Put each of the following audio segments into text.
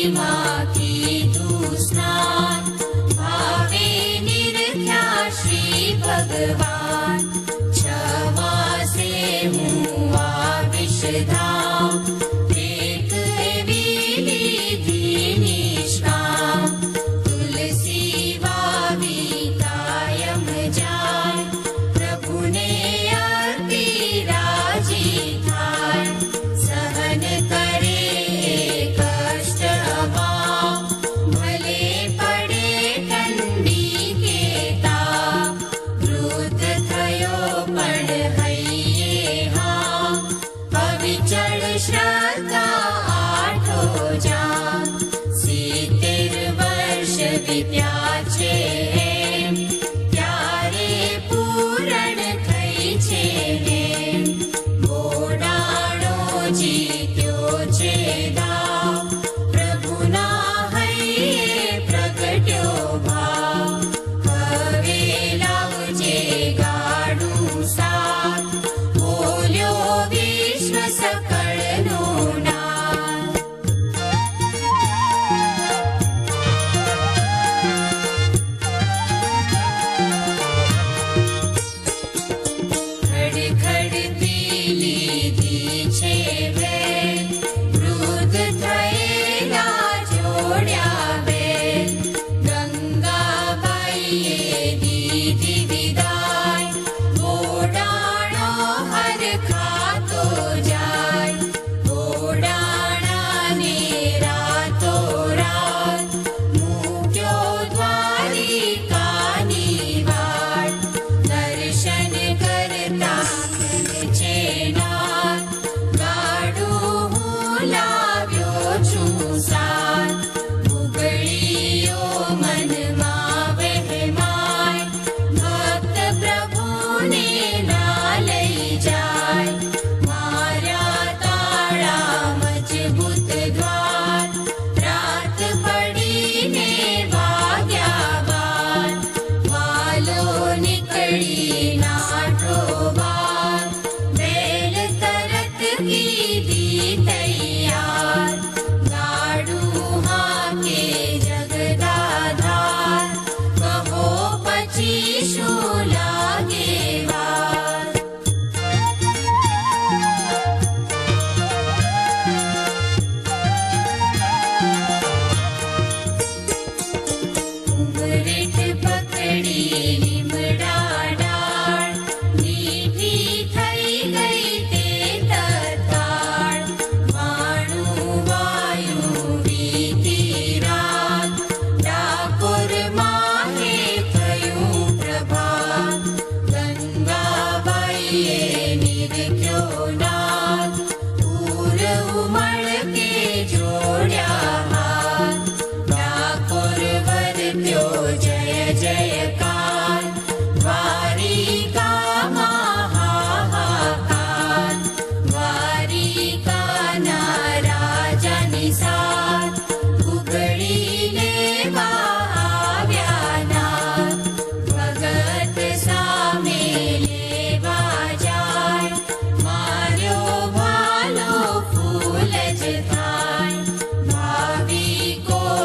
માં કીધું સ્નાન, ભાવે નિરખ્યા શ્રી ભગવાન. 6 માસે હું આવીશ ધામ, પ્રેત એવી લીધી નિષ્કામ. તુલસી વાવી કાયમ જાય, પ્રભુને અર્પી રાજી થાય. સહન કરે કષ્ટ અમા, ભલે પડે ઠંડી કે તાપ. વૃદ્ધ થયો પણ હૈયે હા, અવિચળ શ્રદ્ધા આઠો જામ. 70 વર્ષ વીત્યા છે એમ, ત્યારે પૂરણ થઈ છે એમ. બોડાણો જીત્યો છે દાવ, પ્રભુના હૈયે પ્રગટ્યો ભાવ. હવે લાવજે ગાડું સાથ, બોલ્યો વિશ્વ સકળનો નાથ. ખડખડતી લીધી છે વેલ, વૃદ્ધ થયેલા જોડ્યા બેલ. ગંગાબાઈએ દીધી વિદાય, બોડાણો હર ખાતો જાય. બોડાણાને રાતો રાત, મૂક્યો દ્વારિકાની વાટ. દર્શન કરતા છે નાથ, ગાડું હું લાવ્યો છું સાથ. ઉગડીઓ મનમાં વહેમાય, ભક્ત પ્રભુને ના લઈ જાય. માર્યા તાળા મજબૂત દ્વાર, રાત પડીને વાગ્યા 12. વાલો નીકળી નાઠો બાર, બેલ તરત કીધી તૈયાર. ગાડું હાકે જગદાધાર, કહો પછી શું લાગે વાર. ઉમરેઠ પકડી લીમડા ડાળ, મીઠી થઈ ગઈ તે તત્કાળ. વાણું વાયું વીતી રાત, ડાકોર માહે થયું પ્રભાત. ગંગાબાઈએ નિરખ્યો નાથ, પૂર ઉમળકે જોડ્યા હાથ. ડાકોર વર્ત્યો જય જયકાર, દ્વારિકામાં હાહાકાર. દ્વારિકાના રાજાની સાથ, ઉઘડી લેવા આવ્યા નાથ. ભગત સામે લેવા જાય, માર્યો ભાલો ફૂલ જ થાય. ભાવિકોના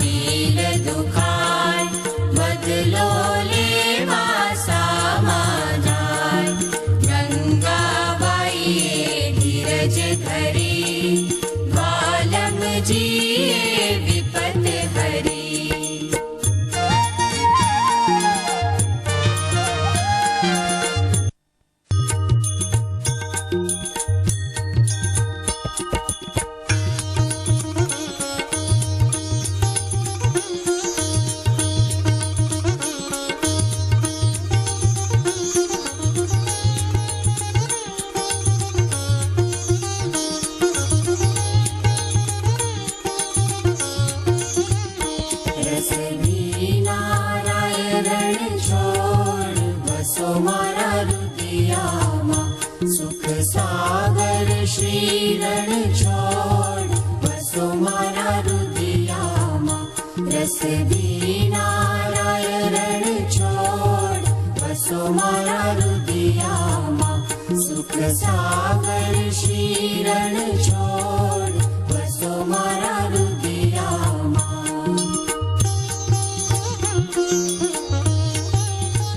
દિલ દુખાય, બદલો લેવા સામા જાય. ગંગાબાઈએ ધીરજ ધરી, વાલમજીએ વિપત હરી. રસવી નારાયણ છોડ, બસો મારા રુદિયામાં. સુખ સાગર શ્રી રણ છોડ, બસો મારા રુદિયામાં. રસવી નારાયણ છોડ, બસો મારા રુદિયામાં. સુખ સાગર શ્રી રણ છોડ, બસો મારા